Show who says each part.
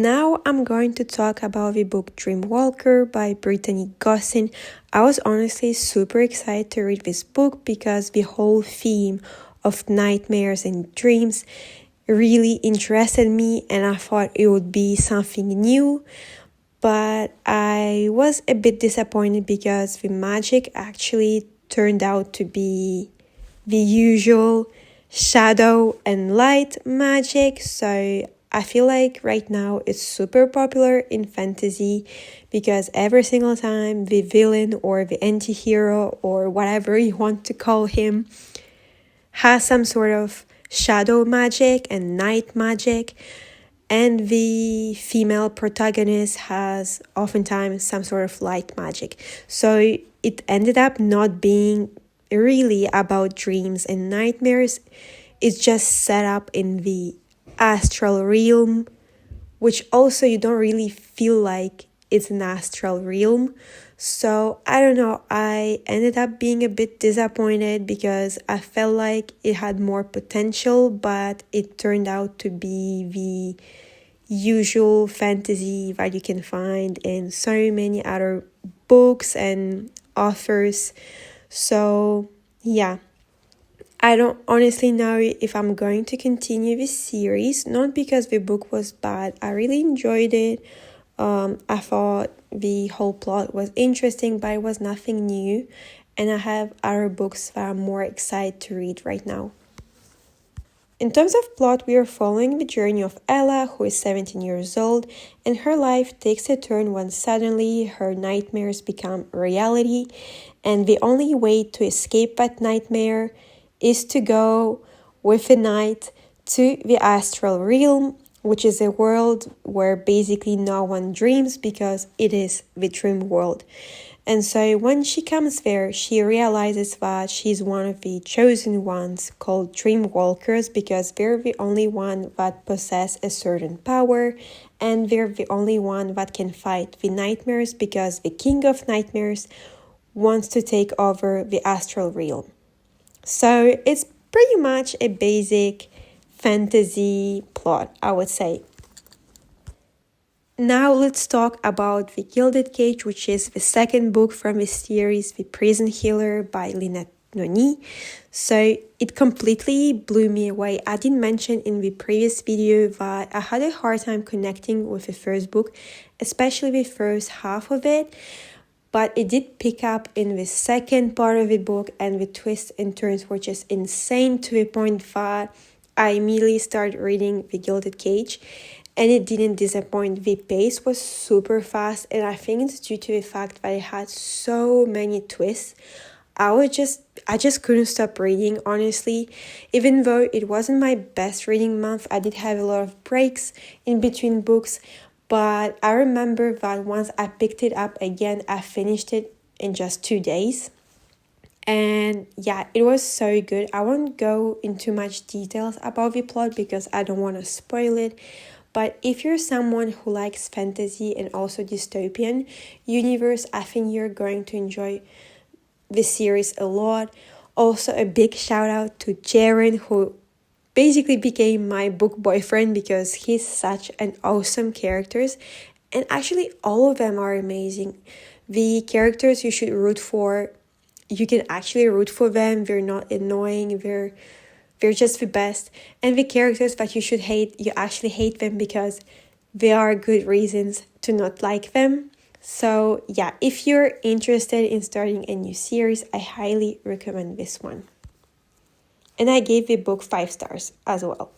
Speaker 1: Now I'm going to talk about the book Dreamwalker by Brittany Gossin. I was honestly super excited to read this book because the whole theme of nightmares and dreams really interested me, and I thought it would be something new. But I was a bit disappointed because the magic actually turned out to be the usual shadow and light magic. So I feel like right now it's super popular in fantasy because every single time the villain or the anti-hero or whatever you want to call him has some sort of shadow magic and night magic, and the female protagonist has oftentimes some sort of light magic. So it ended up not being really about dreams and nightmares. It's just set up in the astral realm, which also you don't really feel like it's an astral realm. So I don't know, I ended up being a bit disappointed because I felt like it had more potential, but it turned out to be the usual fantasy that you can find in so many other books and authors. So yeah, I don't honestly know if I'm going to continue this series, not because the book was bad. I really enjoyed it. I thought the whole plot was interesting, but it was nothing new. And I have other books that I'm more excited to read right now. In terms of plot, we are following the journey of Ella, who is 17 years old, and her life takes a turn when suddenly her nightmares become reality, and the only way to escape that nightmare is to go with the night to the astral realm, which is a world where basically no one dreams because it is the dream world. And so when she comes there, she realizes that she's one of the chosen ones called Dreamwalkers because they're the only one that possess a certain power, and they're the only one that can fight the nightmares because the king of nightmares wants to take over the astral realm. So it's pretty much a basic fantasy plot, I would say. Now let's talk about The Gilded Cage, which is the second book from the series The Prison Healer by Lynette Noni. So it completely blew me away. I did mention in the previous video that I had a hard time connecting with the first book, especially the first half of it. But it did pick up in the second part of the book, and the twists and turns were just insane to the point that I immediately started reading The Gilded Cage, and it didn't disappoint. The pace was super fast, and I think it's due to the fact that it had so many twists. I just couldn't stop reading, honestly. Even though it wasn't my best reading month, I did have a lot of breaks in between books. But I remember that once I picked it up again, I finished it in just 2 days. And yeah, it was so good. I won't go into much details about the plot because I don't want to spoil it. But if you're someone who likes fantasy and also dystopian universe, I think you're going to enjoy this series a lot. Also, a big shout out to Jaren, who basically became my book boyfriend because he's such an awesome character, and actually all of them are amazing. The characters you should root for, you can actually root for them. They're not annoying, they're just the best. And the characters that you should hate, you actually hate them because there are good reasons to not like them. So yeah, if you're interested in starting a new series, I highly recommend this one. And I gave the book 5 stars as well.